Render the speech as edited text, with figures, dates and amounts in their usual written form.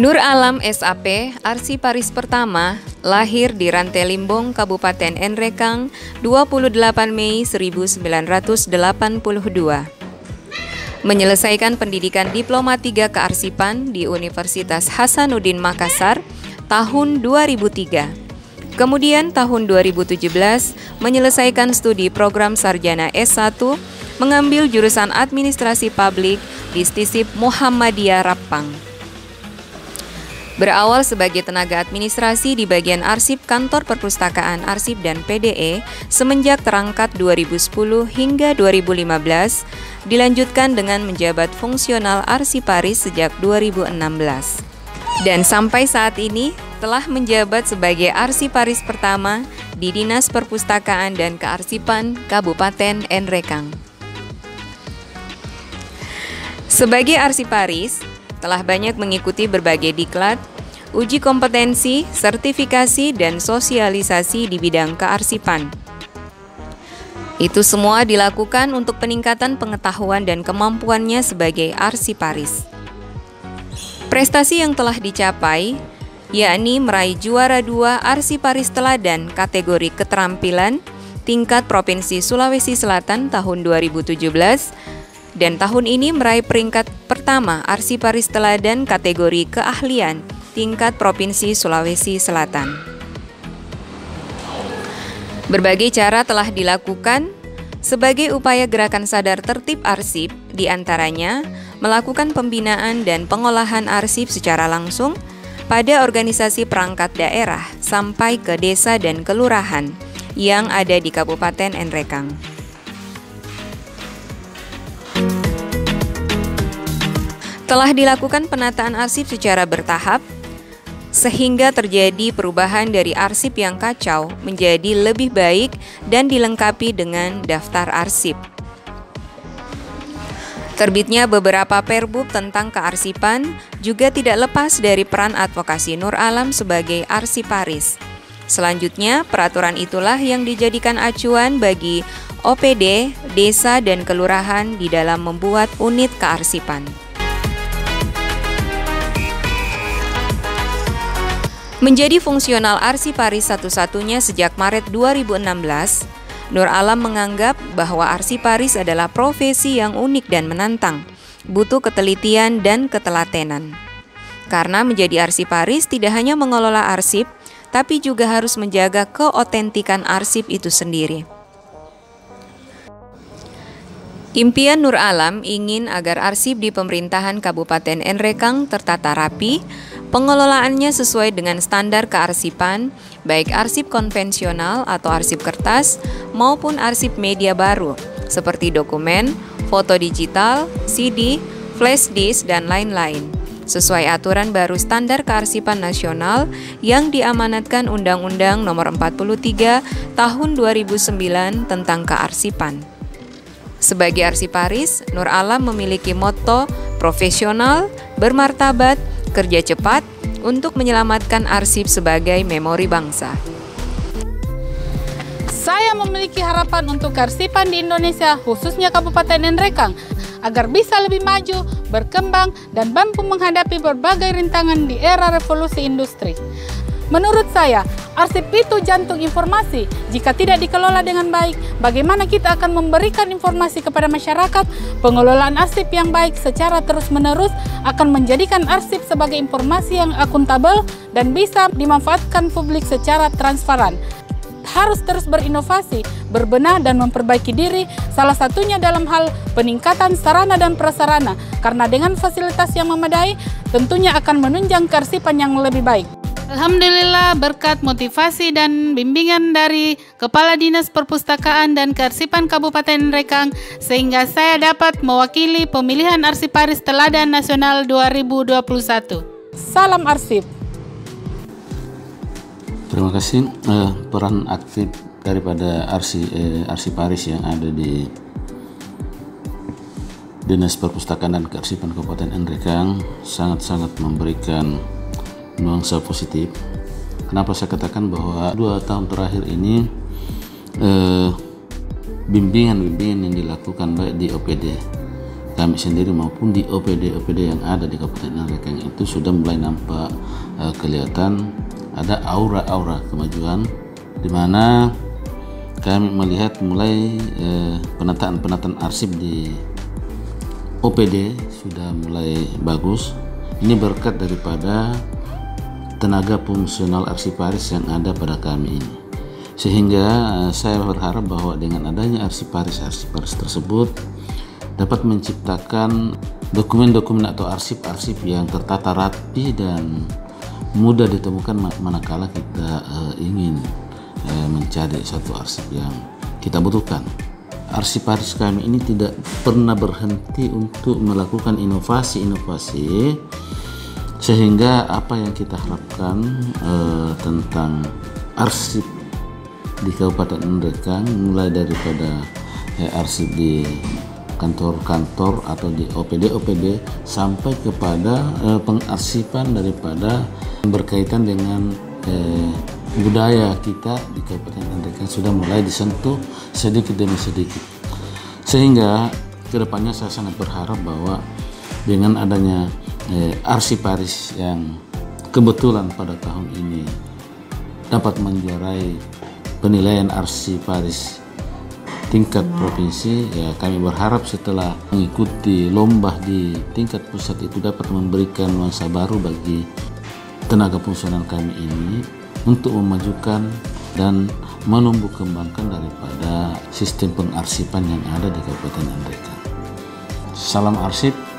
Nur Alam SAP, arsiparis pertama, lahir di Rantelimbong, Kabupaten Nrekang, 28 Mei 1982. Menyelesaikan pendidikan Diploma 3 Kearsipan di Universitas Hasanuddin Makassar tahun 2003. Kemudian tahun 2017 menyelesaikan studi program sarjana S1 mengambil jurusan Administrasi Publik di Stisip Muhammadiyah Rappang. Berawal sebagai tenaga administrasi di bagian arsip Kantor Perpustakaan Arsip dan PDE semenjak terangkat 2010 hingga 2015, dilanjutkan dengan menjabat fungsional arsiparis sejak 2016. Dan sampai saat ini telah menjabat sebagai arsiparis pertama di Dinas Perpustakaan dan Kearsipan Kabupaten Nrekang. Sebagai arsiparis, telah banyak mengikuti berbagai diklat, uji kompetensi, sertifikasi, dan sosialisasi di bidang kearsipan. Itu semua dilakukan untuk peningkatan pengetahuan dan kemampuannya sebagai arsiparis. Prestasi yang telah dicapai, yakni meraih juara 2 arsiparis teladan kategori keterampilan tingkat Provinsi Sulawesi Selatan tahun 2017, dan tahun ini meraih peringkat pertama arsiparis teladan kategori keahlian tingkat Provinsi Sulawesi Selatan. Berbagai cara telah dilakukan sebagai upaya gerakan sadar tertib arsip, diantaranya melakukan pembinaan dan pengolahan arsip secara langsung pada organisasi perangkat daerah sampai ke desa dan kelurahan yang ada di Kabupaten Nrekang. Telah dilakukan penataan arsip secara bertahap, sehingga terjadi perubahan dari arsip yang kacau menjadi lebih baik dan dilengkapi dengan daftar arsip. Terbitnya beberapa perbub tentang kearsipan juga tidak lepas dari peran advokasi Nur Alam sebagai arsiparis. Selanjutnya, peraturan itulah yang dijadikan acuan bagi OPD, desa, dan kelurahan di dalam membuat unit kearsipan. Menjadi fungsional arsiparis satu-satunya sejak Maret 2016, Nur Alam menganggap bahwa arsiparis adalah profesi yang unik dan menantang, butuh ketelitian dan ketelatenan. Karena menjadi arsiparis tidak hanya mengelola arsip, tapi juga harus menjaga keotentikan arsip itu sendiri. Impian Nur Alam ingin agar arsip di pemerintahan Kabupaten Nrekang tertata rapi, pengelolaannya sesuai dengan standar kearsipan, baik arsip konvensional atau arsip kertas maupun arsip media baru, seperti dokumen, foto digital, CD, flash disk, dan lain-lain, sesuai aturan baru standar kearsipan nasional yang diamanatkan Undang-Undang Nomor 43 Tahun 2009 tentang kearsipan. Sebagai arsiparis, Nur Alam memiliki motto profesional, bermartabat, kerja cepat untuk menyelamatkan arsip sebagai memori bangsa. Saya memiliki harapan untuk kearsipan di Indonesia, khususnya Kabupaten Nrekang, agar bisa lebih maju, berkembang, dan mampu menghadapi berbagai rintangan di era revolusi industri. Menurut saya, arsip itu jantung informasi. Jika tidak dikelola dengan baik, bagaimana kita akan memberikan informasi kepada masyarakat? Pengelolaan arsip yang baik secara terus-menerus akan menjadikan arsip sebagai informasi yang akuntabel dan bisa dimanfaatkan publik secara transparan. Harus terus berinovasi, berbenah, dan memperbaiki diri, salah satunya dalam hal peningkatan sarana dan prasarana, karena dengan fasilitas yang memadai, tentunya akan menunjang kearsipan yang lebih baik. Alhamdulillah, berkat motivasi dan bimbingan dari Kepala Dinas Perpustakaan dan Kearsipan Kabupaten Nrekang, sehingga saya dapat mewakili pemilihan Arsiparis Teladan Nasional 2021. Salam arsip. Terima kasih. Peran aktif daripada arsiparis yang ada di Dinas Perpustakaan dan Kearsipan Kabupaten Nrekang sangat-sangat memberikan nuansa positif. Kenapa saya katakan bahwa 2 tahun terakhir ini bimbingan yang dilakukan baik di OPD kami sendiri maupun di OPD-OPD yang ada di Kabupaten Nrekang itu sudah mulai nampak kelihatan ada aura-aura kemajuan, di mana kami melihat mulai penataan arsip di OPD sudah mulai bagus. Ini berkat daripada tenaga fungsional arsiparis yang ada pada kami ini. Sehingga saya berharap bahwa dengan adanya arsiparis tersebut dapat menciptakan dokumen-dokumen atau arsip-arsip yang tertata rapi dan mudah ditemukan manakala kita ingin mencari satu arsip yang kita butuhkan. Arsiparis kami ini tidak pernah berhenti untuk melakukan inovasi-inovasi, sehingga apa yang kita harapkan tentang arsip di Kabupaten Nrekang, mulai daripada arsip di kantor-kantor atau di OPD-OPD sampai kepada pengarsipan daripada berkaitan dengan budaya kita di Kabupaten Nrekang sudah mulai disentuh sedikit demi sedikit. Sehingga kedepannya saya sangat berharap bahwa dengan adanya arsiparis yang kebetulan pada tahun ini dapat menjuarai penilaian arsiparis tingkat provinsi, ya kami berharap setelah mengikuti lomba di tingkat pusat itu dapat memberikan nuansa baru bagi tenaga fungsional kami ini untuk memajukan dan menumbuh kembangkan daripada sistem pengarsipan yang ada di Kabupaten Nrekang. Salam arsip.